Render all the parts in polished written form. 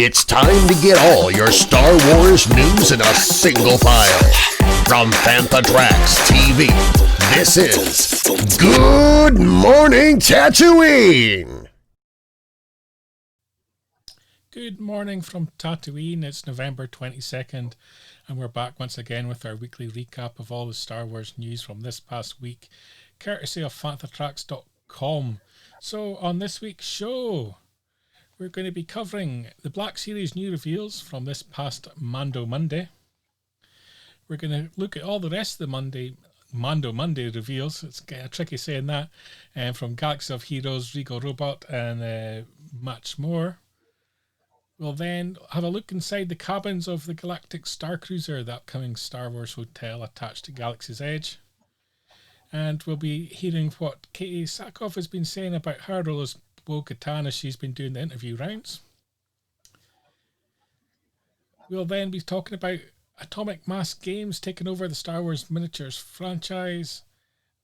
It's time to get all your Star Wars news in a single file. From Fantatrax TV, this is Good Morning Tatooine! Good morning from Tatooine. It's November 22nd, and we're back once again with our weekly recap of all the Star Wars news from this past week, courtesy of Fantatrax.com. So, on this week's show, we're going to be covering the Black Series new reveals from this past Mando Monday. We're going to look at all the rest of the Mando Monday reveals. It's kind of tricky saying that. From Galaxy of Heroes, Regal Robot, and much more. We'll then have a look inside the cabins of the Galactic Starcruiser, the upcoming Star Wars hotel attached to Galaxy's Edge. And we'll be hearing what Katee Sackhoff has been saying about her role as Bo-Katan as she's been doing the interview rounds. We'll then be talking about Atomic Mass Games taking over the Star Wars miniatures franchise,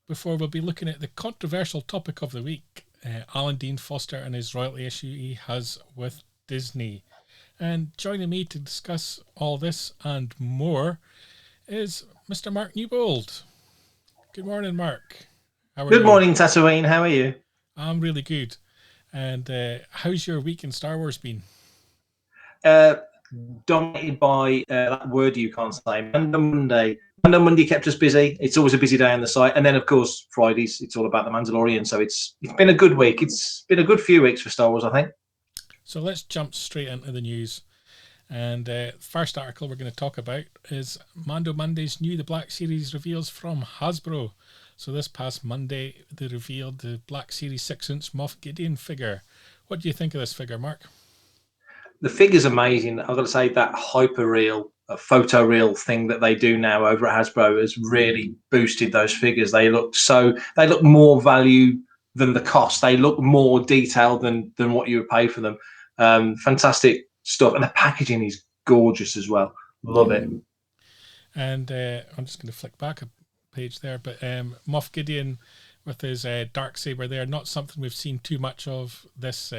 before we'll be looking at the controversial topic of the week, Alan Dean Foster and his royalty issue he has with Disney. And joining me to discuss all this and more is Mr. Mark Newbold. Good morning, Mark. How are you? Good morning, Tatooine. How are you? I'm really good. And how's your week in Star Wars been? Dominated by that word you can't say, Mando Monday. Mando Monday kept us busy. It's always a busy day on the site. And then, of course, Fridays, it's all about the Mandalorian. So it's been a good week. It's been a good few weeks for Star Wars, I think. So let's jump straight into the news. And first article we're going to talk about is Mando Monday's new The Black Series reveals from Hasbro. So this past Monday, they revealed the Black Series 6-inch Moff Gideon figure. What do you think of this figure, Mark? The figure's amazing. I've got to say that hyper-real, photo-real thing that they do now over at Hasbro has really boosted those figures. They look more value than the cost. They look more detailed than what you would pay for them. Fantastic stuff. And the packaging is gorgeous as well. Love it. And I'm just going to flick back a page there, but Moff Gideon with his Darksaber there, not something we've seen too much of this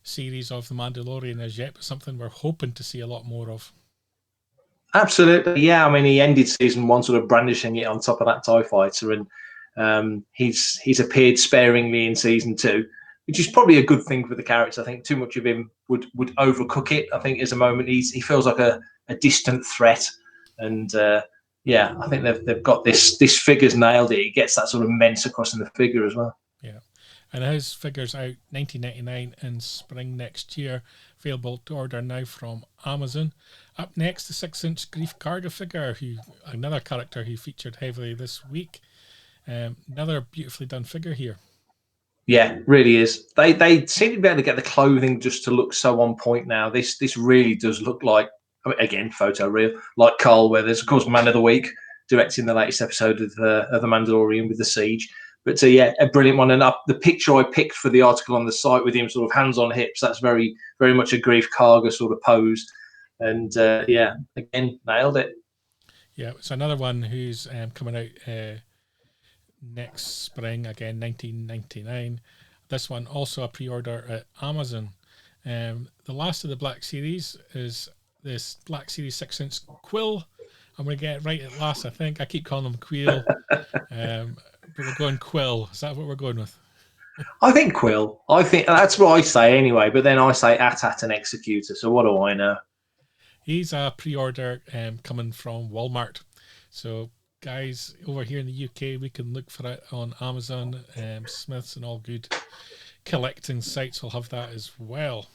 series of The Mandalorian as yet, but something we're hoping to see a lot more of. Absolutely, yeah. I mean, he ended season 1 sort of brandishing it on top of that TIE fighter, and he's appeared sparingly in season 2, which is probably a good thing for the character. I think too much of him would overcook it. I think there's a moment he feels like a distant threat, and yeah, I think they've got this figure's nailed it. It gets that sort of menace across in the figure as well. Yeah, and his figure's out $19.99 in spring next year, available to order now from Amazon. Up next, the 6-inch Grief Karga figure, another character who featured heavily this week. Another beautifully done figure here. Yeah, really is. They seem to be able to get the clothing just to look so on point now. This really does look like, I mean, again, photo real, like Carl Weathers, of course, Man of the Week, directing the latest episode of The Mandalorian with the Seige. But yeah, a brilliant one. And the picture I picked for the article on the site with him sort of hands on hips, that's very, very much a Grief Karga sort of pose. And yeah, again, nailed it. Yeah, it's another one who's coming out next spring, again, $19.99. This one also a pre-order at Amazon. The last of the Black Series is this Black Series 6-inch Quill. I'm going to get it right at last, I think. I keep calling them Quill. But we're going Quill. Is that what we're going with? I think Quill. I think that's what I say anyway, but then I say AT-AT and Executor, so what do I know? He's a pre-order coming from Walmart. So guys over here in the UK, we can look for it on Amazon, Smiths and all good collecting sites will have that as well.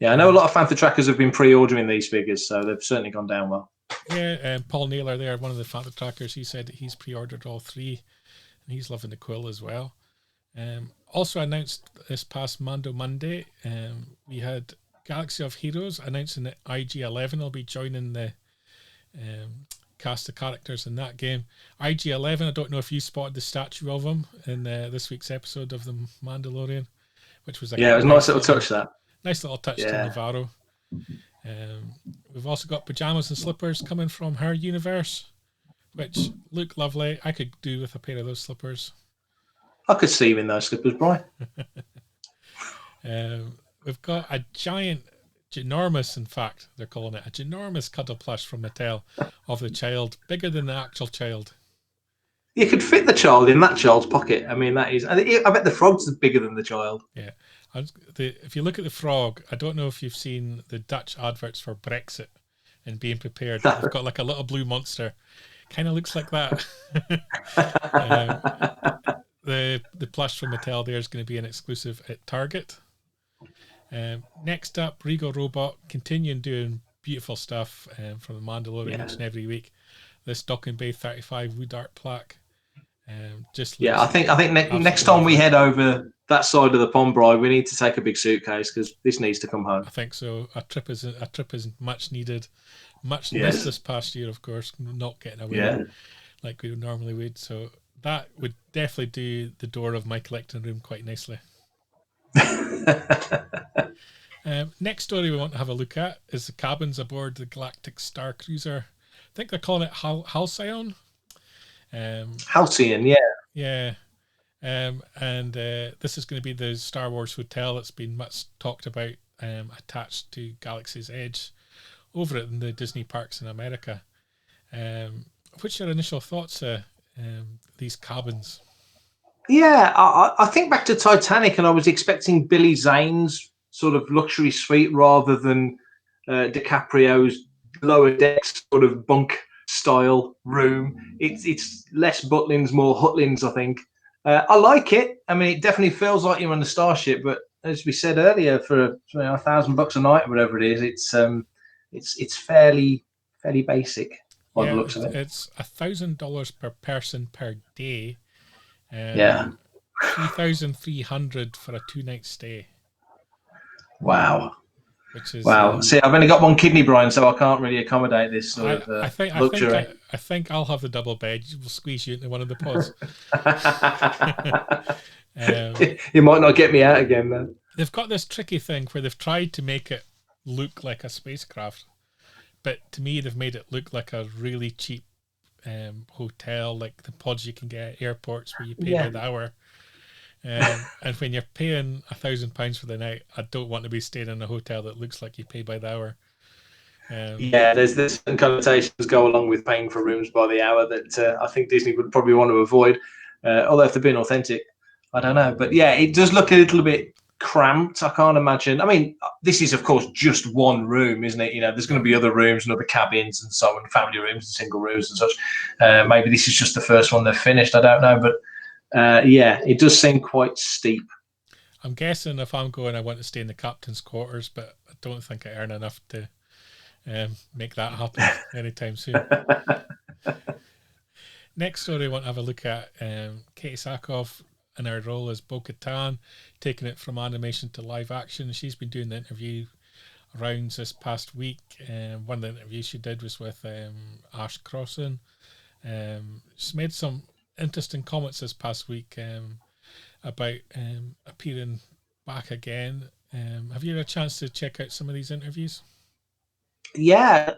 Yeah, I know a lot of Fantatrackers have been pre-ordering these figures, so they've certainly gone down well. Yeah, Paul Naylor there, one of the Fantatrackers, he said he's pre-ordered all 3 and he's loving the Quill as well. Also announced this past Mando Monday, we had Galaxy of Heroes announcing that IG-11 will be joining the cast of characters in that game. IG-11, I don't know if you spotted the statue of him in this week's episode of The Mandalorian, which was it was a nice little touch, that. Nice little touch to Navarro. We've also got pajamas and slippers coming from her universe, which look lovely. I could do with a pair of those slippers. I could see him in those slippers, Brian. we've got a ginormous, in fact, they're calling it a ginormous cuddle plush from Mattel of the child, bigger than the actual child. You could fit the child in that child's pocket. I mean, that is. I bet the frog's bigger than the child. Yeah. If you look at the frog, I don't know if you've seen the Dutch adverts for Brexit and being prepared. They've got like a little blue monster. Kind of looks like that. The plush from Mattel there is going to be an exclusive at Target. Next up, Regal Robot, continuing doing beautiful stuff from the Mandalorian each and every week. This Docking Bay 35 wood art plaque. I think next time we head over that side of the pond, Brian, we need to take a big suitcase because this needs to come home. I think so. A trip is much needed, much missed this past year, of course, not getting away like we normally would. So that would definitely do the door of my collecting room quite nicely. Next story we want to have a look at is the cabins aboard the Galactic Starcruiser. I think they're calling it Halcyon. Halcyon, yeah. And this is going to be the Star Wars hotel that's been much talked about, attached to Galaxy's Edge over at the Disney parks in America. What's your initial thoughts these cabins? Yeah, I think back to Titanic, and I was expecting Billy Zane's sort of luxury suite rather than DiCaprio's lower decks sort of bunk style room. It's less Butlins, more Hutlins, I think. I like it. I mean, it definitely feels like you're on the starship, but as we said earlier, for $1,000 a night or whatever it is, it's fairly basic by the looks of it. It's $1,000 per person per day. $3,300 for a 2-night stay. Wow. Which is See, I've only got one kidney, Brian, so I can't really accommodate this sort of luxury. I think I'll have the double bed. We'll squeeze you into one of the pods. You might not get me out again, then. They've got this tricky thing where they've tried to make it look like a spacecraft, but to me, they've made it look like a really cheap hotel, like the pods you can get at airports where you pay by the hour. And when you're paying £1,000 for the night, I don't want to be staying in a hotel that looks like you pay by the hour. There's certain connotations go along with paying for rooms by the hour that I think Disney would probably want to avoid. Although if they're being authentic, I don't know. But yeah, it does look a little bit cramped. I can't imagine. I mean, this is of course just one room, isn't it? You know, there's going to be other rooms and other cabins and so on, family rooms and single rooms and such. Maybe this is just the first one they've finished. I don't know, but. It does seem quite steep. I'm guessing if I'm going, I want to stay in the captain's quarters, but I don't think I earn enough to make that happen anytime soon. Next story I want to have a look at, Katee Sackhoff in her role as Bo-Katan, taking it from animation to live action. She's been doing the interview rounds this past week. One of the interviews she did was with Ash Crossan. She's made some interesting comments this past week about appearing back again. Have you had a chance to check out some of these interviews? Yeah,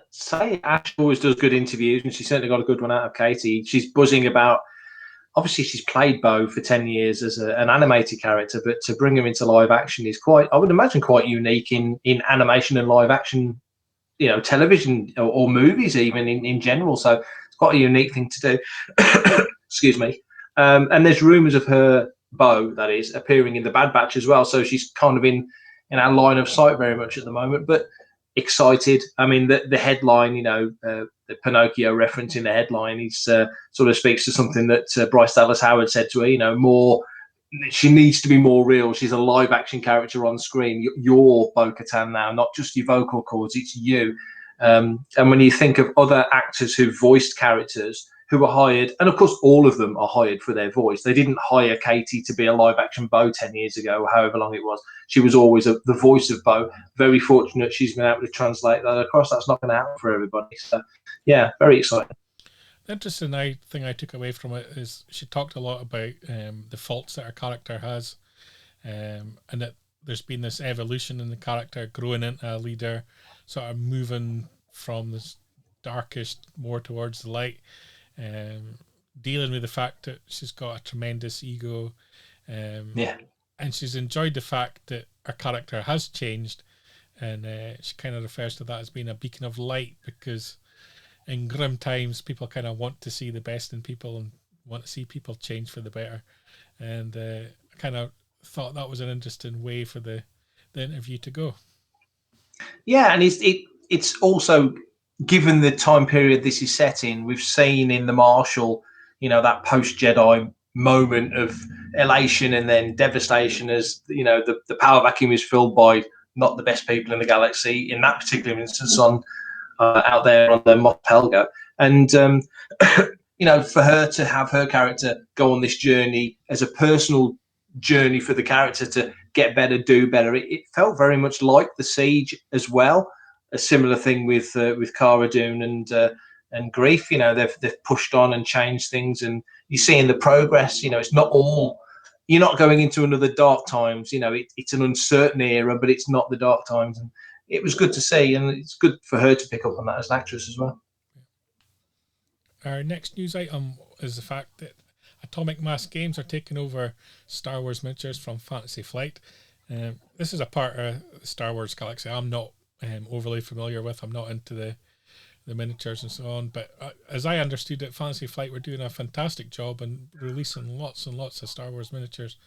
Ash always does good interviews, and she certainly got a good one out of Katee. She's buzzing about. Obviously, she's played Bo for 10 years as an animated character, but to bring him into live action is I would imagine, quite unique in animation and live action, television or movies even in general. So it's quite a unique thing to do. Excuse me. And there's rumours of her, Bo, that is, appearing in the Bad Batch as well. So she's kind of in our line of sight very much at the moment, but excited. I mean, the headline, the Pinocchio reference in the headline, is sort of speaks to something that Bryce Dallas Howard said to her, more, she needs to be more real. She's a live action character on screen. You're Bo-Katan now, not just your vocal cords, it's you. And when you think of other actors who voiced characters who were hired, and of course all of them are hired for their voice. They didn't hire Katee to be a live action Bo 10 years ago, or however long it was. She was always the voice of Bo. Very fortunate she's been able to translate that across. That's not going to happen for everybody. So yeah, very exciting. The interesting thing I took away from it is she talked a lot about the faults that her character has, and that there's been this evolution in the character, growing into a leader, sort of moving from this darkest more towards the light. Dealing with the fact that she's got a tremendous ego, and she's enjoyed the fact that her character has changed, and she kind of refers to that as being a beacon of light, because in grim times, people kind of want to see the best in people and want to see people change for the better. And I kind of thought that was an interesting way for the interview to go. Yeah, and it's also, given the time period this is set in, we've seen in the Marshal, that post-Jedi moment of elation and then devastation as, the power vacuum is filled by not the best people in the galaxy, in that particular instance on out there on the Mos Pelgo. And, for her to have her character go on this journey as a personal journey for the character to get better, do better, it felt very much like the Seige as well. A similar thing with Cara Dune and Grief. They've pushed on and changed things, and you see in the progress. It's not all. You're not going into another dark times. It's an uncertain era, but it's not the dark times. And it was good to see, and it's good for her to pick up on that as an actress as well. Our next news item is the fact that Atomic Mass Games are taking over Star Wars miniatures from Fantasy Flight. This is a part of the Star Wars galaxy I'm not overly familiar with. I'm not into the miniatures and so on. But as I understood it, Fantasy Flight were doing a fantastic job and releasing lots and lots of Star Wars miniatures.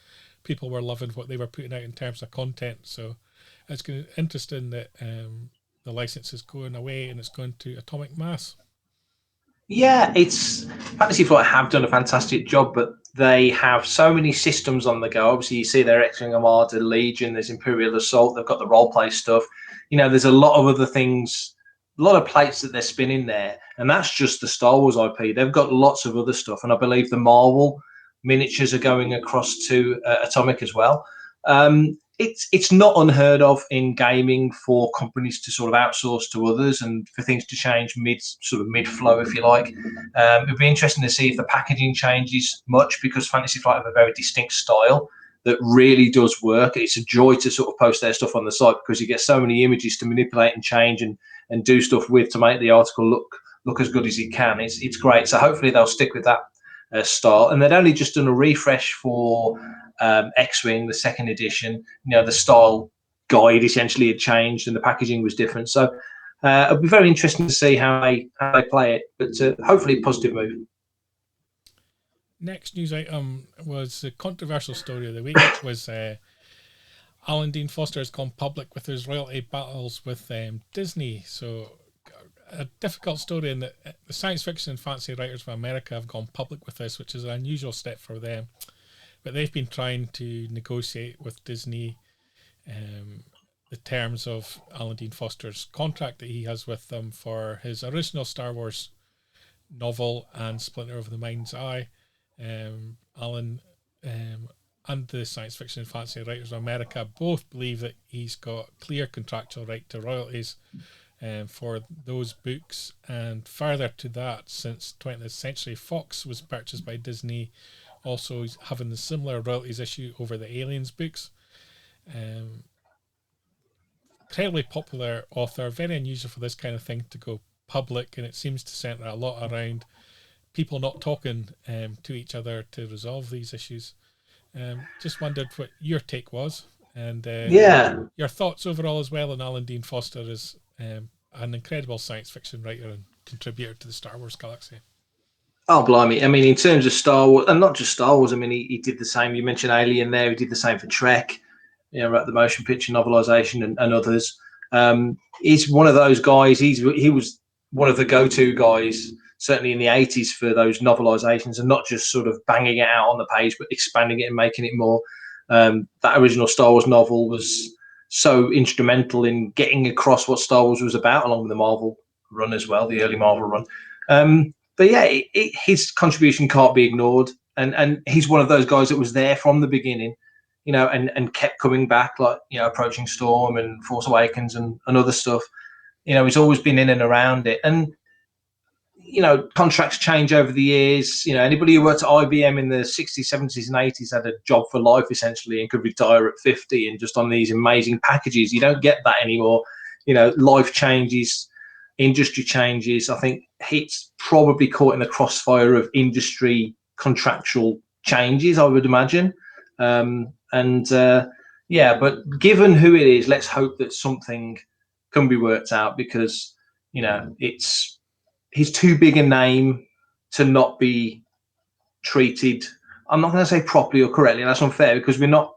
People were loving what they were putting out in terms of content. So it's interesting that the license is going away and it's going to Atomic Mass. Yeah, it's Fantasy Flight have done a fantastic job, but they have so many systems on the go. Obviously, you see their X-Wing Armada, Legion, there's Imperial Assault, they've got the role-play stuff. There's a lot of other things, a lot of plates that they're spinning there, and that's just the Star Wars IP. They've got lots of other stuff, and I believe the Marvel miniatures are going across to Atomic as well. It's not unheard of in gaming for companies to sort of outsource to others and for things to change mid-flow, if you like. It'd be interesting to see if the packaging changes much, because Fantasy Flight have a very distinct style that really does work. It's a joy to sort of post their stuff on the site, because you get so many images to manipulate and change and do stuff with to make the article look as good as it can. It's great. So hopefully they'll stick with that style. And they'd only just done a refresh for X-Wing, the second edition. The style guide essentially had changed and the packaging was different. So it'll be very interesting to see how they play it, but hopefully a positive move. Next news item was the controversial story of the week, which was Alan Dean Foster has gone public with his royalty battles with Disney. So a difficult story, in that the science fiction and fantasy writers of America have gone public with this, which is an unusual step for them. But they've been trying to negotiate with Disney the terms of Alan Dean Foster's contract that he has with them for his original Star Wars novel and Splinter of the Mind's Eye. Alan and the science fiction and fantasy writers of America both believe that he's got clear contractual right to royalties for those books. And further to that, since 20th century, Fox was purchased by Disney, also having the similar royalties issue over the Aliens books. Incredibly popular author, very unusual for this kind of thing to go public, and it seems to centre a lot around people not talking to each other to resolve these issues. Just wondered what your take was, and your thoughts overall as well on Alan Dean Foster as an incredible science fiction writer and contributor to the Star Wars galaxy. Oh, blimey. I mean, in terms of Star Wars, and not just Star Wars, I mean, he did the same. You mentioned Alien there. He did the same for Trek, wrote the motion picture novelisation and others. He's one of those guys. He was one of the go-to guys, certainly in the 80s, for those novelisations, and not just sort of banging it out on the page, but expanding it and making it more. That original Star Wars novel was so instrumental in getting across what Star Wars was about, along with the Marvel run as well, the early Marvel run. But yeah, his contribution can't be ignored, and he's one of those guys that was there from the beginning, and kept coming back, like Approaching Storm and Force Awakens and other stuff. He's always been in and around it, and contracts change over the years. Anybody who worked at IBM in the 60s, 70s, and 80s had a job for life essentially, and could retire at 50 and just on these amazing packages. You don't get that anymore. Life changes. Industry changes. I think he's probably caught in the crossfire of industry contractual changes, I would imagine. Yeah, but given who it is, let's hope that something can be worked out, because he's too big a name to not be treated. I'm not going to say properly or correctly. That's unfair, because we're not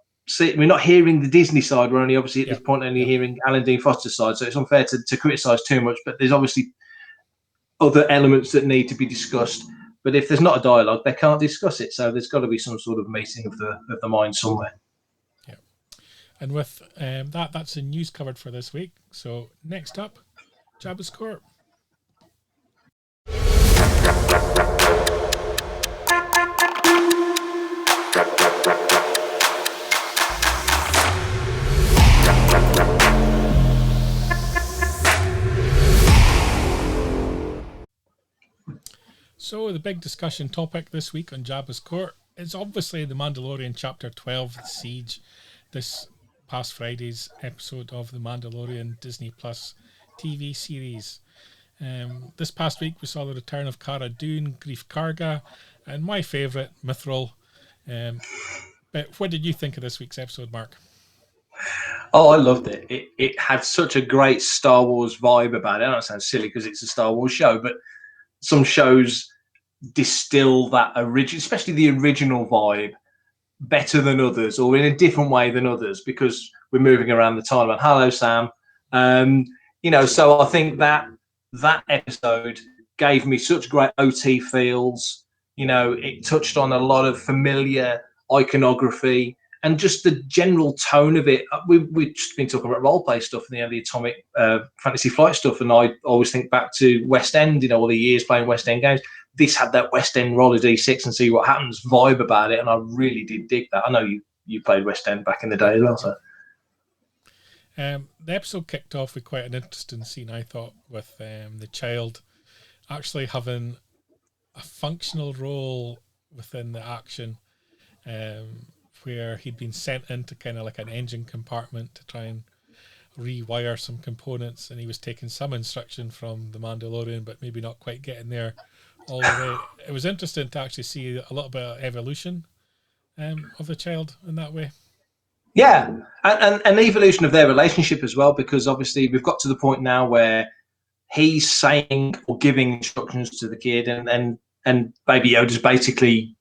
hearing the Disney side. We're only obviously at this point only hearing Alan Dean Foster's side. So it's unfair to criticise too much. But there's obviously other elements that need to be discussed. But if there's not a dialogue, they can't discuss it. So there's got to be some sort of meeting of the mind somewhere. Yeah. And with that's the news covered for this week. So next up, Jabba's Court. So the big discussion topic this week on Jabba's Court is obviously the Mandalorian Chapter 12, the Seige, this past Friday's episode of the Mandalorian Disney Plus TV series. This past week we saw the return of Cara Dune, Greef Karga, and my favourite, Mithril. But what did you think of this week's episode, Mark? Oh, I loved it. It had such a great Star Wars vibe about it. I know it sounds silly because it's a Star Wars show, but some shows distill that original, especially the original vibe, better than others, or in a different way than others, because we're moving around the timeline. Hello, Sam. So I think that episode gave me such great OT feels. It touched on a lot of familiar iconography and just the general tone of it. We've just been talking about role play stuff and the Atomic Fantasy Flight stuff, and I always think back to West End. All the years playing West End games. This had that West End roll a d6 and see what happens vibe about it, and I really did dig that. I know you played West End back in the day as well. So. The episode kicked off with quite an interesting scene, I thought, with the child actually having a functional role within the action, where he'd been sent into kind of like an engine compartment to try and rewire some components, and he was taking some instruction from the Mandalorian, but maybe not quite getting there all the way. It was interesting to actually see a little bit of evolution of the child in that way. Yeah, and an evolution of their relationship as well, because obviously we've got to the point now where he's saying or giving instructions to the kid, and Baby Yoda's basically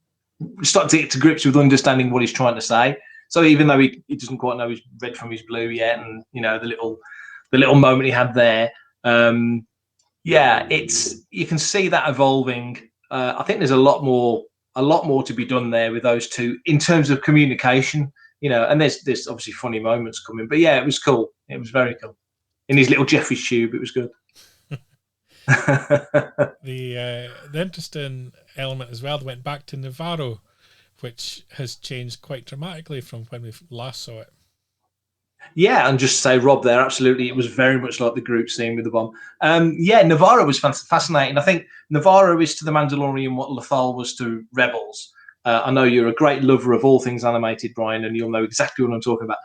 starting to get to grips with understanding what he's trying to say. So even though he doesn't quite know his red from his blue yet, and the little moment he had there, you can see that evolving. I think there's a lot more to be done there with those two in terms of communication. And there's obviously funny moments coming, but yeah, it was cool. It was very cool. In his little Jeffrey's tube, it was good. The interesting element as well that went back to Navarro, which has changed quite dramatically from when we last saw it. Yeah, and just say Rob there, absolutely, it was very much like the group scene with the bomb. Navarro was fascinating. I think Navarro is to the Mandalorian what Lothal was to Rebels. I know you're a great lover of all things animated, Brian, and you'll know exactly what I'm talking about.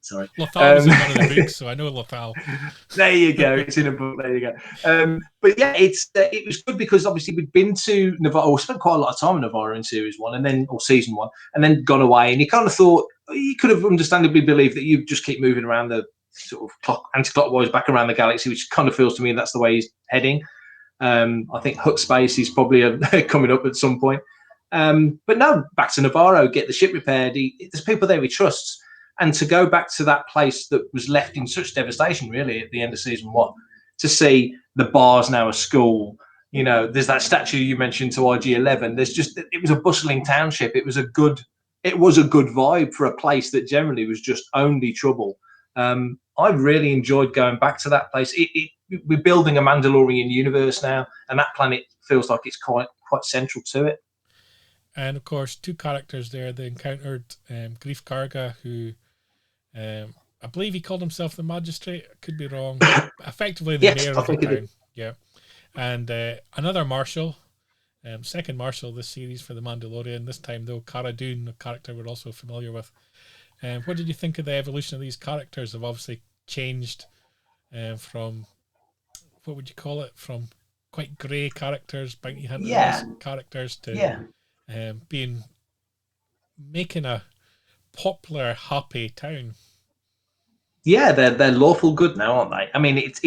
Sorry. Lothal was in one of the books, so I know Lothal. There you go. It's in a book. There you go. But yeah, it was good because obviously we'd been to Navarro, spent quite a lot of time in Navarro in Series 1 or Season 1, and then gone away. And you kind of thought, you could have understandably believed that you just keep moving around the sort of anti-clockwise back around the galaxy, which kind of feels to me that's the way he's heading. I think Hut Space is probably coming up at some point. But no, back to Navarro, get the ship repaired. There's people there he trusts. And to go back to that place that was left in such devastation, really, at the end of Season 1, to see the bar's now a school. There's that statue you mentioned to IG-11. It was a bustling township. It was a good vibe for a place that generally was just only trouble. I really enjoyed going back to that place. We're building a Mandalorian universe now, and that planet feels like it's quite central to it. And of course, two characters there. They encountered Greef Karga, who I believe he called himself the Magistrate. I could be wrong. Effectively the mayor of the town. Yeah. And another Marshal, second Marshal this series for the Mandalorian. This time, though, Cara Dune, a character we're also familiar with. What did you think of the evolution of these characters? They've obviously changed from, what would you call it, from quite grey characters, bounty hunter characters to making a popular, happy town. Yeah, they're lawful good now, aren't they? I mean, it's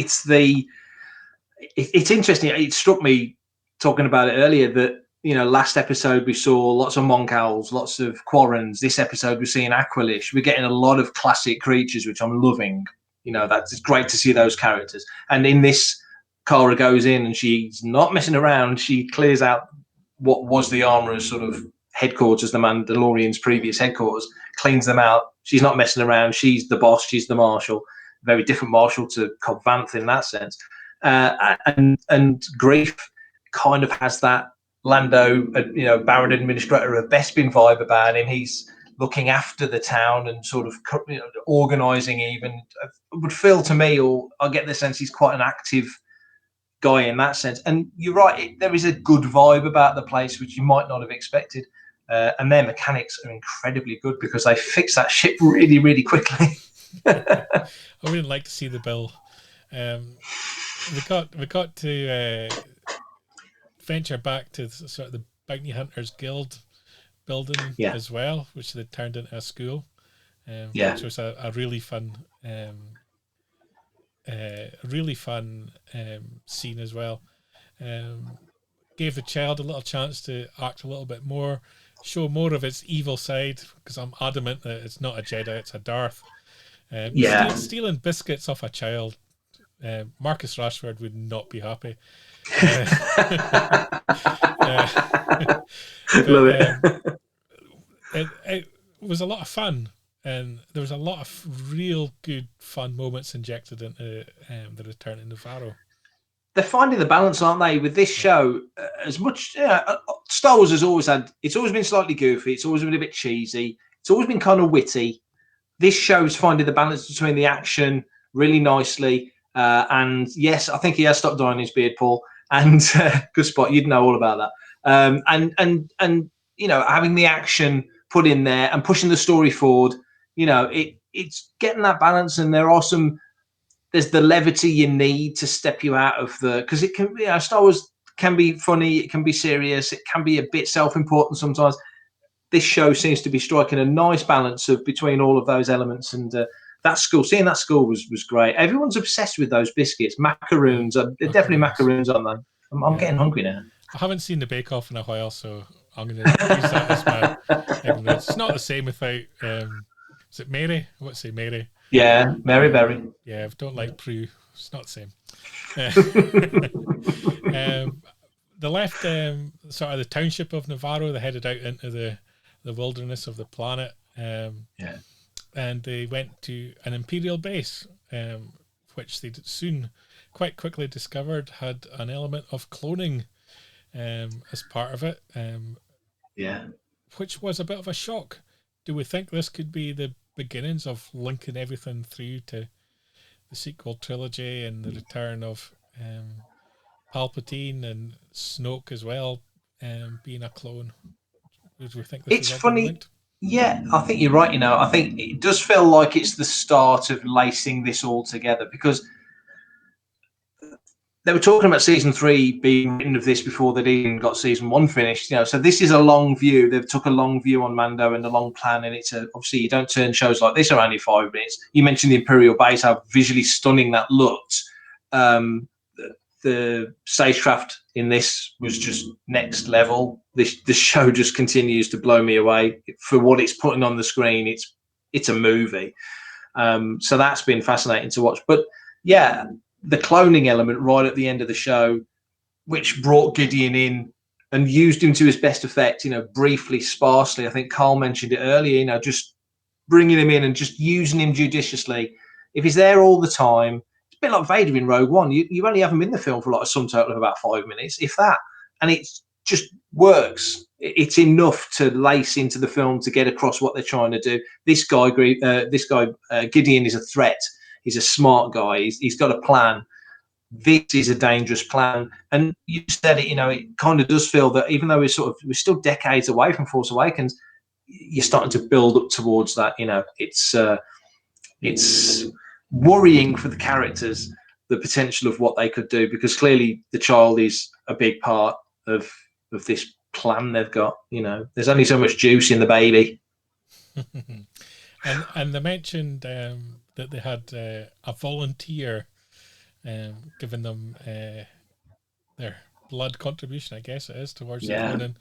interesting. It struck me talking about it earlier that, you know, last episode we saw lots of Moncals, lots of Quarrens. This episode we're seeing Aqualish. We're getting a lot of classic creatures, which I'm loving. You know, that's great to see those characters. And in this, Cara goes in and she's not messing around. She clears out what was the Armourer's sort of headquarters, the Mandalorian's previous headquarters, cleans them out. She's not messing around. She's the boss. She's the marshal. Very different marshal to Cobb Vanth in that sense. And Grief kind of has that Lando, you know, Baron Administrator of Bespin vibe about him. He's looking after the town and sort of, you know, organising even. It would feel to me, or I get the sense he's quite an active guy in that sense. And you're right, there is a good vibe about the place, which you might not have expected. And their mechanics are incredibly good because they fix that ship really, really quickly. I wouldn't like to see the bill. We got to venture back to sort of the Bounty Hunters Guild building as well, which they turned into a school, which was a really fun, scene as well. Gave the child a little chance to act a little bit more, show more of its evil side, because I'm adamant that it's not a Jedi, it's a Darth. Stealing biscuits off a child, Marcus Rashford would not be happy. Love it. It was a lot of fun, and there was a lot of real good fun moments injected into the Return to Nevarro. They're finding the balance, aren't they, with this show? As much, Star Wars has always had. It's always been slightly goofy. It's always been a bit cheesy. It's always been kind of witty. This show's finding the balance between the action really nicely. And yes, I think he has stopped dyeing his beard, Paul. And good spot. You'd know all about that. And you know, having the action put in there and pushing the story forward. You know, it's getting that balance. And there's the levity you need to step you out of because it can, you know, Star Wars can be funny, it can be serious, it can be a bit self-important sometimes. This show seems to be striking a nice balance between all of those elements, and seeing that school was great. Everyone's obsessed with those biscuits, macaroons. They're definitely macaroons, aren't they? I'm getting hungry now. I haven't seen the Bake Off in a while, so I'm going to use that as my ignorance. It's not the same without. Is it Mary? I would say Mary. Yeah, Mary Berry. Yeah, I don't like Prue. It's not the same. They left sort of the township of Nevarro. They headed out into the wilderness of the planet. And they went to an Imperial base, which they soon, quite quickly discovered had an element of cloning as part of it. Which was a bit of a shock. Do we think this could be the beginnings of linking everything through to the sequel trilogy and the return of Palpatine and Snoke as well, being a clone? Do we think this It's is all funny. linked? Yeah, I think you're right. You know, I think it does feel like it's the start of lacing this all together, because they were talking about season 3 being written of this before they'd even got season 1 finished. You know, so this is a long view. They've took a long view on Mando and a long plan, and it's obviously you don't turn shows like this around in 5 minutes. You mentioned the Imperial base, how visually stunning that looked. The stagecraft in this was just next level. The show just continues to blow me away for what it's putting on the screen. It's a movie. So that's been fascinating to watch. But yeah, the cloning element right at the end of the show, which brought Gideon in and used him to his best effect, you know, briefly, sparsely. I think Carl mentioned it earlier, you know, just bringing him in and just using him judiciously. If he's there all the time, it's a bit like Vader in Rogue One. You only have him in the film for like a sum total of about 5 minutes, if that. And it just works. It's enough to lace into the film to get across what they're trying to do. This guy Gideon is a threat. He's a smart guy. He's got a plan. This is a dangerous plan. And you said it, you know, it kind of does feel that even though we're still decades away from Force Awakens, you're starting to build up towards that. You know, it's worrying for the characters, the potential of what they could do, because clearly the child is a big part of this plan they've got. You know, there's only so much juice in the baby. And they mentioned that they had a volunteer giving them their blood contribution, I guess it is, towards the cloning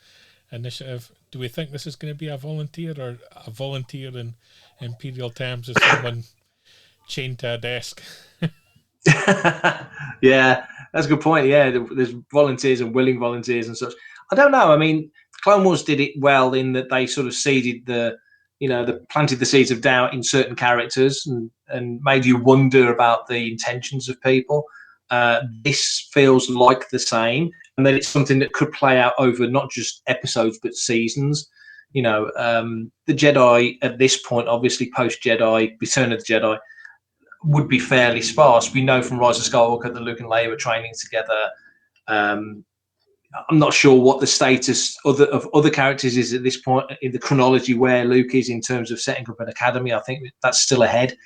initiative. Do we think this is going to be a volunteer, or a volunteer in Imperial terms is someone chained to a desk? Yeah, that's a good point. Yeah, there's volunteers and willing volunteers and such. I don't know. I mean, Clone Wars did it well in that they sort of seeded planted the seeds of doubt in certain characters and made you wonder about the intentions of people. This feels like the same, and that it's something that could play out over not just episodes but seasons. The Jedi at this point, obviously post Jedi, Return of the Jedi, would be fairly sparse. We know from Rise of Skywalker that Luke and Leia were training together. I'm not sure what the status of other characters is at this point in the chronology where Luke is in terms of setting up an academy. I think that's still ahead.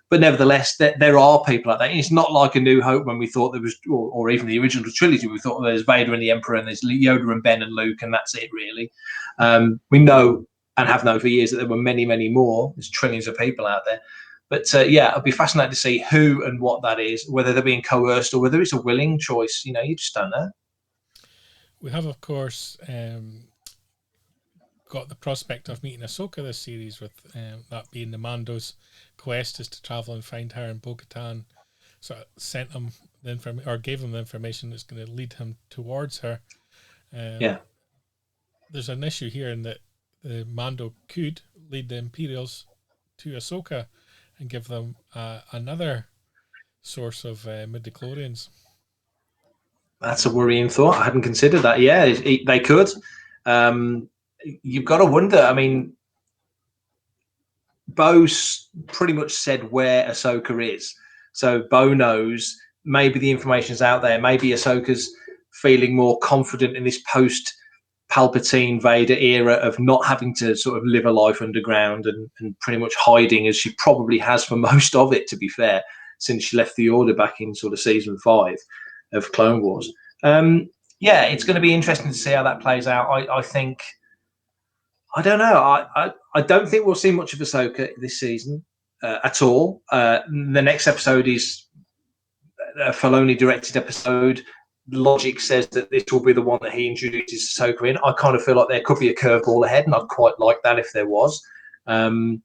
But nevertheless, there are people like that. It's not like A New Hope when we thought there was, or even the original trilogy, we thought there's Vader and the Emperor and there's Yoda and Ben and Luke, and that's it, really. We know and have known for years that there were many, many more. There's trillions of people out there. But I'd be fascinated to see who and what that is, whether they're being coerced or whether it's a willing choice. You just don't know. We have, of course, got the prospect of meeting Ahsoka this series, with that being the Mando's quest is to travel and find her, and Bo-Katan sort of sent him gave him the information that's going to lead him towards her. There's an issue here in that the Mando could lead the Imperials to Ahsoka and give them another source of midichlorians. That's a worrying thought. I hadn't considered that. Yeah, they could. You've got to wonder. I mean, Bo's pretty much said where Ahsoka is. So Bo knows. Maybe the information's out there. Maybe Ahsoka's feeling more confident in this post-Palpatine Vader era of not having to sort of live a life underground and pretty much hiding, as she probably has for most of it, to be fair, since she left the Order back in sort of season 5 of Clone Wars. It's going to be interesting to see how that plays out. I think, I don't know. I don't think we'll see much of Ahsoka this season at all. The next episode is a Filoni-directed episode. Logic says that this will be the one that he introduces Ahsoka in. I kind of feel like there could be a curveball ahead, and I'd quite like that if there was. Much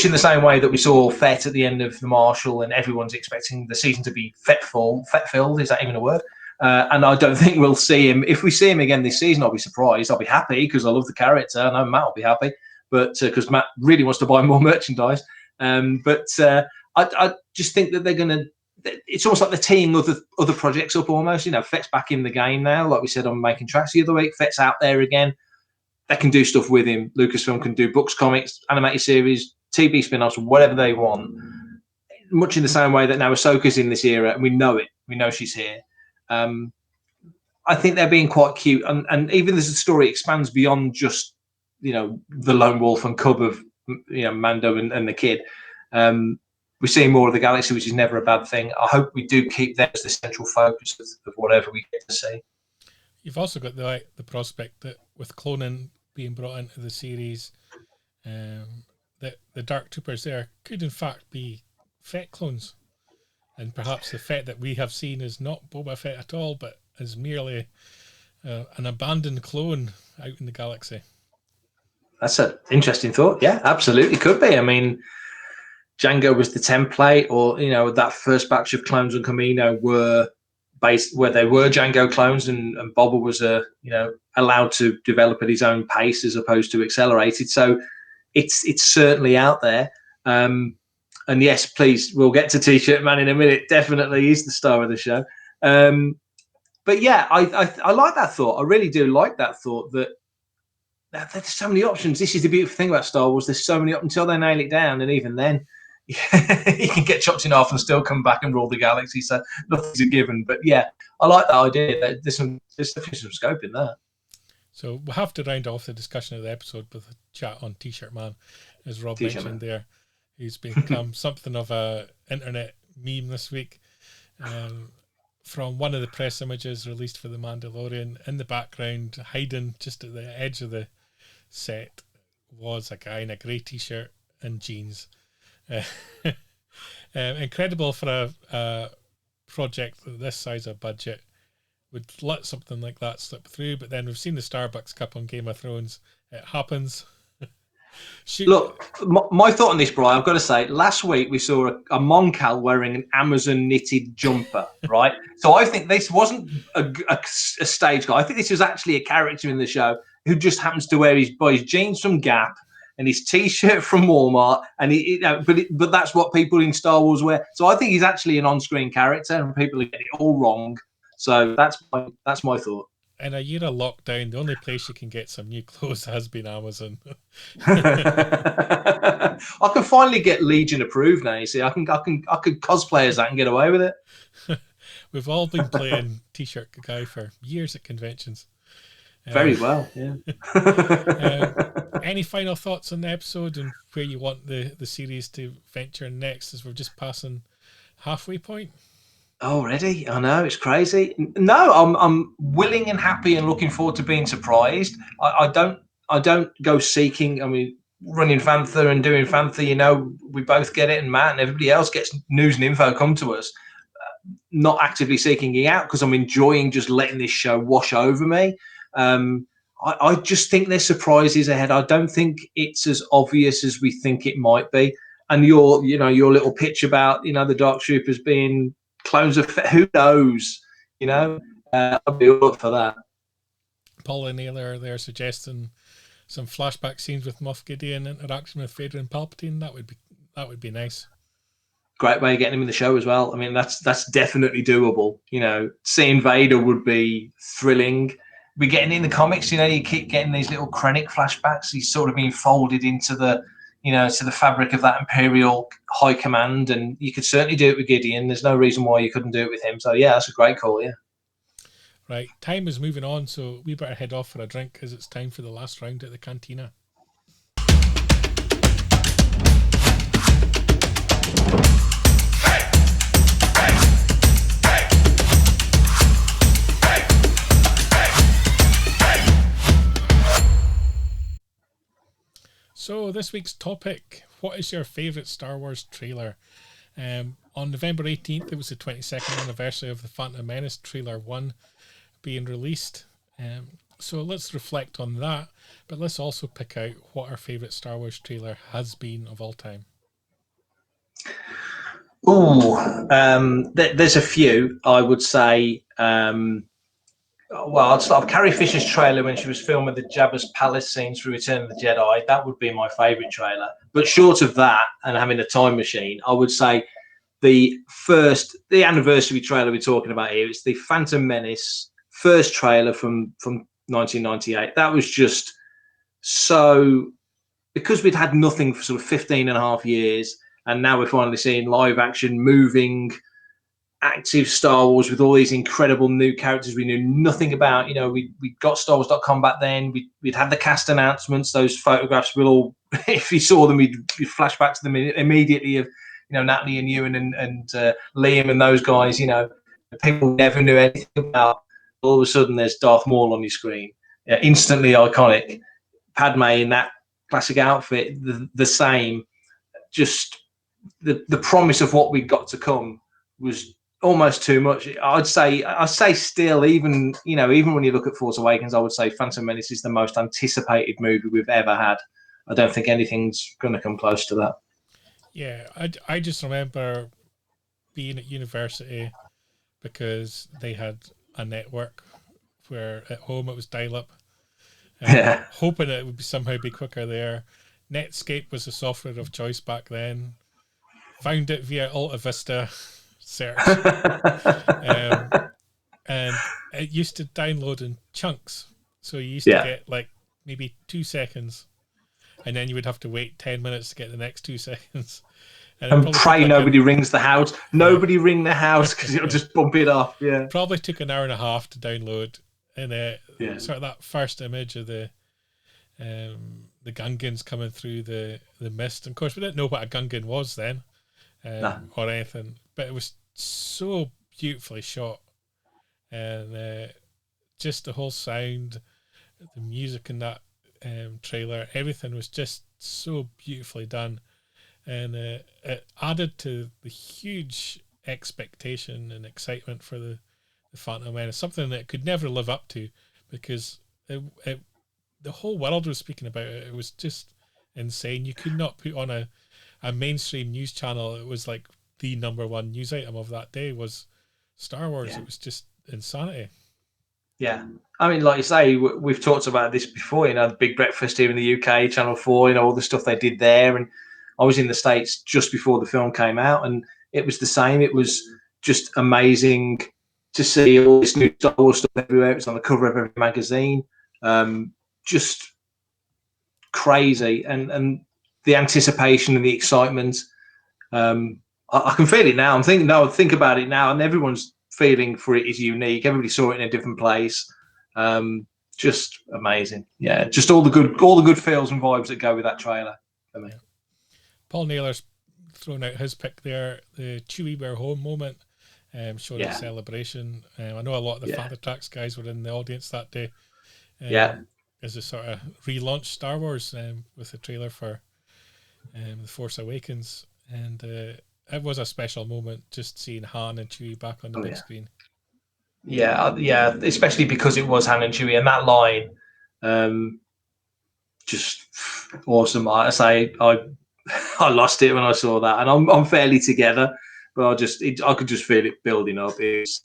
in the same way that we saw Fett at the end of The Marshal, and everyone's expecting the season to be Fett-filled. Is that even a word? And I don't think we'll see him. If we see him again this season, I'll be surprised. I'll be happy because I love the character. I know Matt will be happy, but because Matt really wants to buy more merchandise. I just think that they're going to. It's almost like they're teeing other projects up almost. Fett's back in the game now. Like we said on Making Tracks the other week, Fett's out there again. They can do stuff with him. Lucasfilm can do books, comics, animated series, TV spin-offs, whatever they want. Much in the same way that now Ahsoka's in this era, and we know it. We know she's here. I think they're being quite cute, and even as the story expands beyond just the lone wolf and cub of Mando and the kid, we're seeing more of the galaxy, which is never a bad thing. I hope we do keep that as the central focus of whatever we get to see. You've also got the prospect that with cloning being brought into the series, that the Dark Troopers there could in fact be Fett clones. And perhaps the Fett that we have seen is not Boba Fett at all, but is merely an abandoned clone out in the galaxy. That's an interesting thought. Yeah, absolutely could be. I mean, Jango was the template, or that first batch of clones on Kamino were based where they were Jango clones, and Boba was allowed to develop at his own pace as opposed to accelerated. So it's certainly out there. And yes, please, we'll get to T-Shirt Man in a minute. Definitely, he's the star of the show. But yeah, I like that thought. I really do like that thought that there's so many options. This is the beautiful thing about Star Wars. There's so many until they nail it down, and even then, you can get chopped in half and still come back and rule the galaxy. So nothing's a given. But yeah, I like that idea. There's definitely some scope in that. So we'll have to round off the discussion of the episode with a chat on T-Shirt Man, as Rob mentioned there. He's become something of a internet meme this week. From one of the press images released for The Mandalorian, in the background, hiding just at the edge of the set, was a guy in a grey t-shirt and jeans. Incredible for a project this size of budget would let something like that slip through, but then we've seen the Starbucks Cup on Game of Thrones. It happens. Look, my thought on this, Brian, I've got to say, last week we saw a Moncal wearing an Amazon knitted jumper, right? So I think this wasn't a stage guy. I think this was actually a character in the show who just happens to wear his jeans from Gap and his T-shirt from Walmart, and but that's what people in Star Wars wear. So I think he's actually an on-screen character, and people are getting it all wrong. So that's my thought. In a year of lockdown, the only place you can get some new clothes has been Amazon. I can finally get Legion approved now. You see, I could cosplay as that and get away with it. We've all been playing T-shirt guy for years at conventions. Very well, yeah. Any final thoughts on the episode and where you want the series to venture next, as we're just passing halfway point? Already? I know, it's crazy. No, I'm willing and happy and looking forward to being surprised. I don't go seeking. I mean, running Fantha and doing Fantha, we both get it, and Matt and everybody else gets news and info come to us. Not actively seeking it out because I'm enjoying just letting this show wash over me. I just think there's surprises ahead. I don't think it's as obvious as we think it might be. And your little pitch about the Dark Troopers being clones of who knows, I'll be all up for that. Paul and Naylor there suggesting some flashback scenes with Moff Gideon interaction with Vader and Palpatine. That would be nice. Great way of getting him in the show as well. I mean, that's definitely doable. Seeing Vader would be thrilling. We're getting in the comics, you keep getting these little Krennic flashbacks. He's sort of being folded into the to the fabric of that Imperial high command, and you could certainly do it with Gideon. There's no reason why you couldn't do it with him. So yeah, that's a great call. Yeah. Right, time is moving on, so we better head off for a drink because it's time for the last round at the Cantina. So this week's topic, what is your favourite Star Wars trailer? On November 18th, it was the 22nd anniversary of the Phantom Menace Trailer 1 being released. So let's reflect on that, but let's also pick out what our favourite Star Wars trailer has been of all time. There's a few, I would say. I'd start with Carrie Fisher's trailer when she was filming the Jabba's palace scenes for Return of the Jedi. That would be my favourite trailer. But short of that, and having a time machine, I would say the anniversary trailer we're talking about here, it's the Phantom Menace first trailer from 1998. That was just so, because we'd had nothing for sort of 15 and a half years, and now we're finally seeing live action, moving, active Star Wars with all these incredible new characters we knew nothing about. We got Star Wars.com back then. We'd had the cast announcements, those photographs. We'll all, if you saw them, we'd flash back to them immediately of, Natalie and Ewan and Liam and those guys. People never knew anything about. All of a sudden, there's Darth Maul on your screen. Instantly iconic. Padme in that classic outfit, the same. Just the promise of what we got to come was almost too much. I'd say still, even when you look at Force Awakens, I would say Phantom Menace is the most anticipated movie we've ever had. I don't think anything's going to come close to that. Yeah, I just remember being at university because they had a network where at home it was dial-up. Hoping it would somehow be quicker there. Netscape was the software of choice back then. Found it via Alta Vista search. And it used to download in chunks. So you used to get like maybe 2 seconds, and then you would have to wait 10 minutes to get the next 2 seconds. And pray nobody rings the house. Nobody ring the house because it'll just bump it off. Yeah. Probably took an hour and a half to download. And sort of that first image of the Gungans coming through the mist. And of course, we didn't know what a Gungan was then, or anything. But it was so beautifully shot. And just the whole sound, the music and that. trailer. Everything was just so beautifully done, and it added to the huge expectation and excitement for the Phantom Menace, something that it could never live up to, because the whole world was speaking about it. It was just insane. You could not put on a mainstream news channel. It was like the number one news item of that day was Star Wars. It was just insanity. Yeah. I mean, like you say, we've talked about this before, the Big Breakfast here in the UK, Channel 4, all the stuff they did there. And I was in the States just before the film came out, and it was the same. It was just amazing to see all this new Star Wars stuff everywhere. It was on the cover of every magazine. Just crazy. And the anticipation and the excitement. I can feel it now. I'm thinking, no, think about it now, and everyone's feeling for it is unique. Everybody saw it in a different place. Just amazing. Yeah, just all the good feels and vibes that go with that trailer for me. Yeah. Paul Naylor's thrown out his pick there, the Chewie We're Home moment, showing a celebration. I know a lot of the Phantom Tracks guys were in the audience that day. As a sort of relaunch Star Wars with the trailer for The Force Awakens, and it was a special moment just seeing Han and Chewie back on the big screen. Yeah, especially because it was Han and Chewie, and that line, just awesome. I say I lost it when I saw that, and I'm fairly together, but I could just feel it building up. It's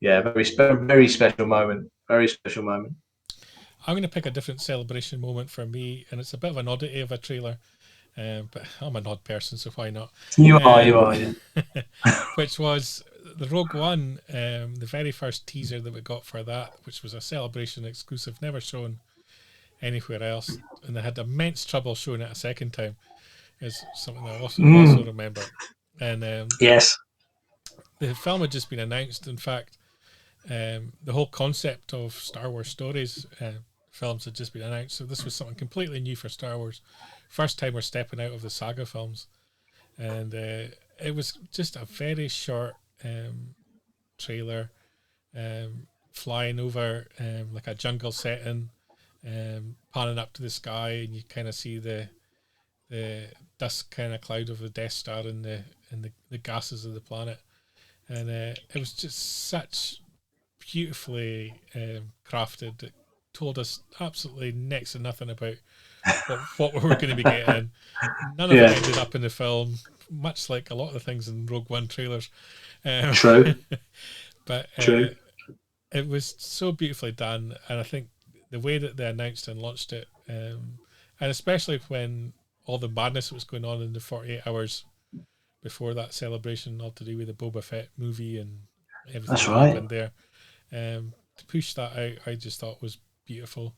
very special moment. Very special moment. I'm going to pick a different celebration moment for me, and it's a bit of an oddity of a trailer, but I'm an odd person, so why not? You are. Yeah. Which was the Rogue One, the very first teaser that we got for that, which was a Celebration exclusive, never shown anywhere else, and they had immense trouble showing it a second time. Is something I also remember. And yes, the film had just been announced. In fact, the whole concept of Star Wars stories films had just been announced, so this was something completely new for Star Wars. First time we're stepping out of the saga films, and it was just a very short trailer, flying over like a jungle setting, panning up to the sky, and you kind of see the dust kind of cloud of the Death Star and the gases of the planet, and it was just such beautifully crafted. It told us absolutely next to nothing about what we were going to be getting. None of it ended up in the film, much like a lot of the things in Rogue One trailers. True. But True. It was so beautifully done, and I think the way that they announced and launched it, and especially when all the madness that was going on in the 48 hours before that celebration, all to do with the Boba Fett movie and everything that happened there, to push that out, I just thought was beautiful.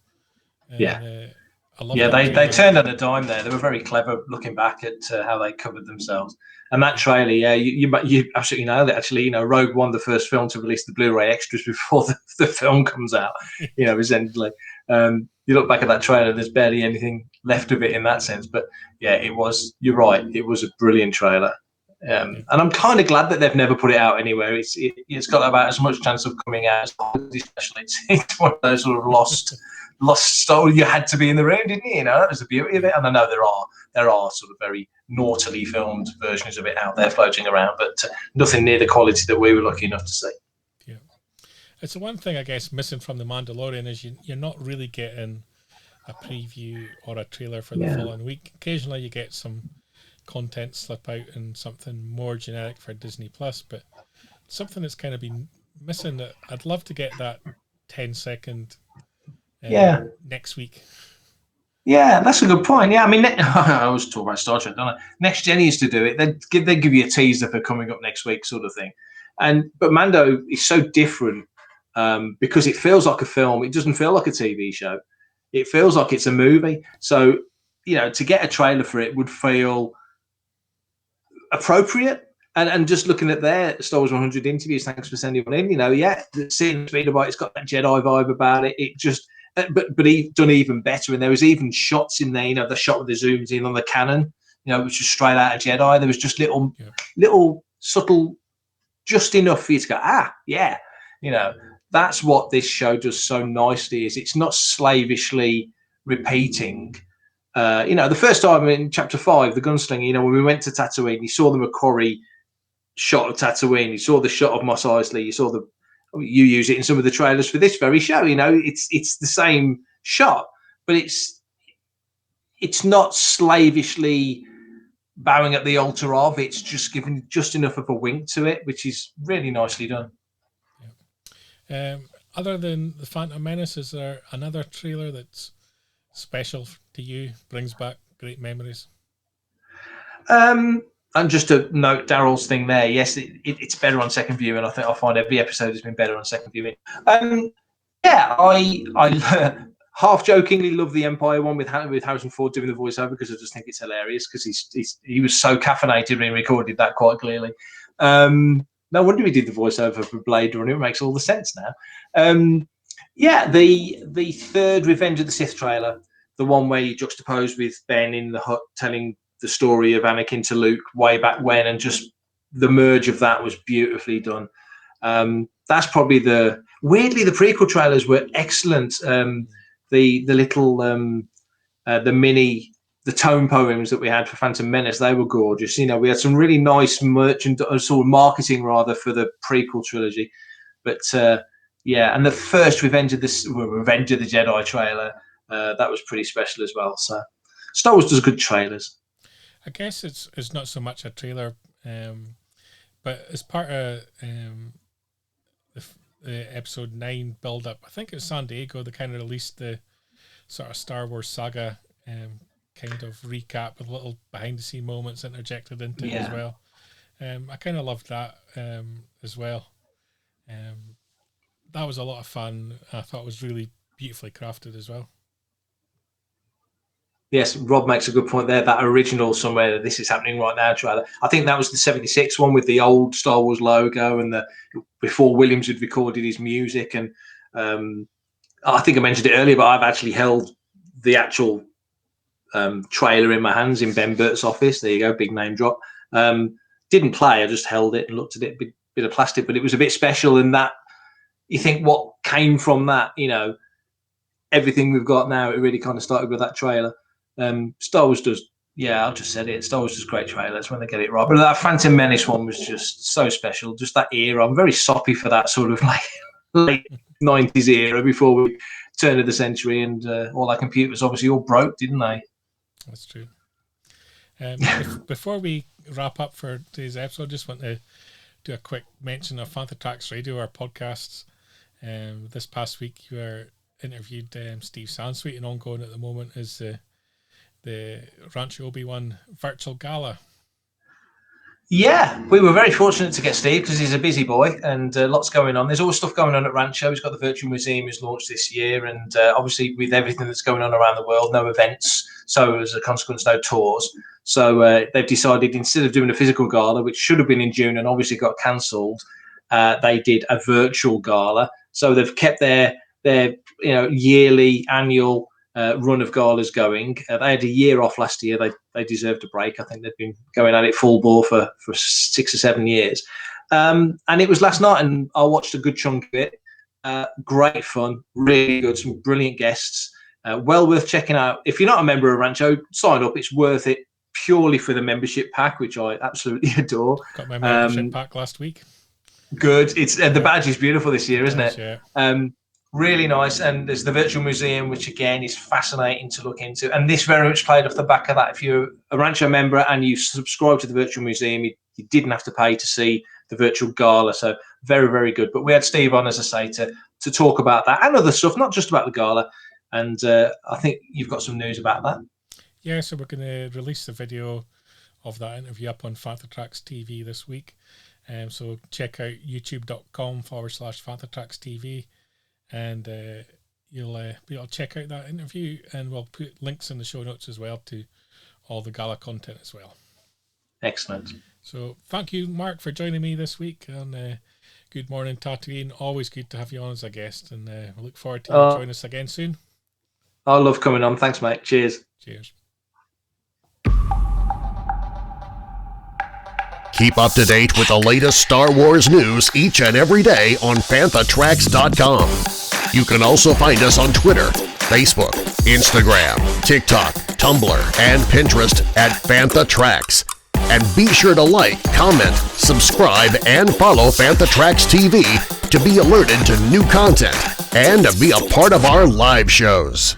And, I love they turned on a dime there. They were very clever looking back at how they covered themselves. And that trailer, you absolutely nailed it. Actually, Rogue One, the first film to release the Blu-ray extras before the film comes out. Essentially, you look back at that trailer, there's barely anything left of it in that sense. But it was. You're right. It was a brilliant trailer. And I'm kind of glad that they've never put it out anywhere. It's got about as much chance of coming out as especially it's one of those sort of lost story. You had to be in the room, didn't you? That was the beauty of it. And I know there are sort of very naughtily filmed versions of it out there floating around, but nothing near the quality that we were lucky enough to see. Yeah, it's the one thing I guess missing from the Mandalorian is you're not really getting a preview or a trailer for the following week. Occasionally you get some content slip out and something more generic for Disney Plus, but something that's kind of been missing that I'd love to get that 10-second next week. Yeah, that's a good point. Yeah, I mean, I always talk about Star Trek, don't I? Next Gen used to do it. They give you a teaser for coming up next week, sort of thing. But Mando is so different because it feels like a film. It doesn't feel like a TV show. It feels like it's a movie. So, to get a trailer for it would feel appropriate. And just looking at their Star Wars 100 interviews, thanks for sending one in. Seeing the speed about it's got that Jedi vibe about it. It just, but he done even better. And there was even shots in there. The shot with the zooms in on the cannon. Which was straight out of Jedi. There was just little subtle, just enough for you to go, that's what this show does so nicely. Is it's not slavishly repeating. The first time in Chapter 5, the gunslinger, when we went to Tatooine, you saw the Macquarie shot of Tatooine, you saw the shot of Mos Eisley, you use it in some of the trailers for this very show. It's the same shot, but it's not slavishly bowing at the altar of. It's just giving just enough of a wink to it, which is really nicely done. Yeah. Other than the Phantom Menace, is there another trailer that's special to you, brings back great memories? And just to note Daryl's thing there, yes, it's better on second viewing. I think I find every episode has been better on second viewing. I half jokingly love the Empire one with Harrison Ford doing the voiceover, because I just think it's hilarious, because he was so caffeinated when he recorded that quite clearly. No wonder he did the voiceover for Blade Runner. It makes all the sense now. The third Revenge of the Sith trailer, the one where you juxtapose with Ben in the hut telling the story of Anakin to Luke way back when, and just the merge of that was beautifully done. That's probably weirdly, the prequel trailers were excellent. The little the tome poems that we had for Phantom Menace, they were gorgeous. We had some really nice marketing rather for the prequel trilogy. But and the first Revenge of the Jedi trailer, that was pretty special as well. So Star Wars does good trailers. I guess it's not so much a trailer, but as part of the episode 9 build up, I think it's San Diego, they kind of released the sort of Star Wars saga kind of recap with little behind the scene moments interjected into it as well. I kind of loved that as well. That was a lot of fun. I thought it was really beautifully crafted as well. Yes, Rob makes a good point there. That original Somewhere This Is Happening Right Now trailer, I think that was the 76 one with the old Star Wars logo, and before Williams had recorded his music. And I think I mentioned it earlier, but I've actually held the actual trailer in my hands in Ben Burt's office. There you go, big name drop. Didn't play, I just held it and looked at it, bit of plastic, but it was a bit special. And that, you think what came from that, everything we've got now, it really kind of started with that trailer. Star Wars does, I just said it, Star Wars does great trailers when they get it right. But that Phantom Menace one was just so special, just that era. I'm very soppy for that sort of late 90s era before we turn of the century, and all our computers obviously all broke, didn't they? That's true. Before we wrap up for today's episode, I just want to do a quick mention of Phantom Tracks Radio, our podcasts. This past week, you interviewed Steve Sansweet, and ongoing at the moment is the Rancho Obi-Wan virtual gala. Yeah, we were very fortunate to get Steve, because he's a busy boy and lots going on. There's always stuff going on at Rancho. He's got the virtual museum who's launched this year, and obviously with everything that's going on around the world, no events, so as a consequence, no tours. So they've decided, instead of doing a physical gala, which should have been in June and obviously got cancelled, they did a virtual gala. So they've kept their yearly annual run of galas going. They had a year off last year. They deserved a break. I think they've been going at it full bore for 6 or 7 years. And it was last night, and I watched a good chunk of it. Great fun, really good, some brilliant guests. Well worth checking out. If you're not a member of Rancho, sign up. It's worth it purely for the membership pack, which I absolutely adore. Got my membership pack last week. Good. It's the badge is beautiful this year, isn't it? Yeah. Really nice. And there's the virtual museum, which again is fascinating to look into. And this very much played off the back of that. If you're a Rancho member and you subscribe to the virtual museum, you didn't have to pay to see the virtual gala. So very, very good. But we had Steve on, as I say, to talk about that and other stuff, not just about the gala. And I think you've got some news about that. Yeah, so we're going to release the video of that interview up on Phantom Tracks TV this week. So check out youtube.com/Phantom Tracks TV. And you'll be able to check out that interview, and we'll put links in the show notes as well to all the gala content as well. Excellent. So thank you, Mark, for joining me this week on Good Morning Tatooine. Always good to have you on as a guest, and we look forward to you joining us again soon. I love coming on. Thanks, mate. Cheers. Cheers. Keep up to date with the latest Star Wars news each and every day on PhanthaTracks.com. You can also find us on Twitter Facebook, Instagram, TikTok, Tumblr, and Pinterest at Fantha Tracks. And be sure to like, comment, subscribe, and follow Fantha Tracks TV to be alerted to new content and to be a part of our live shows.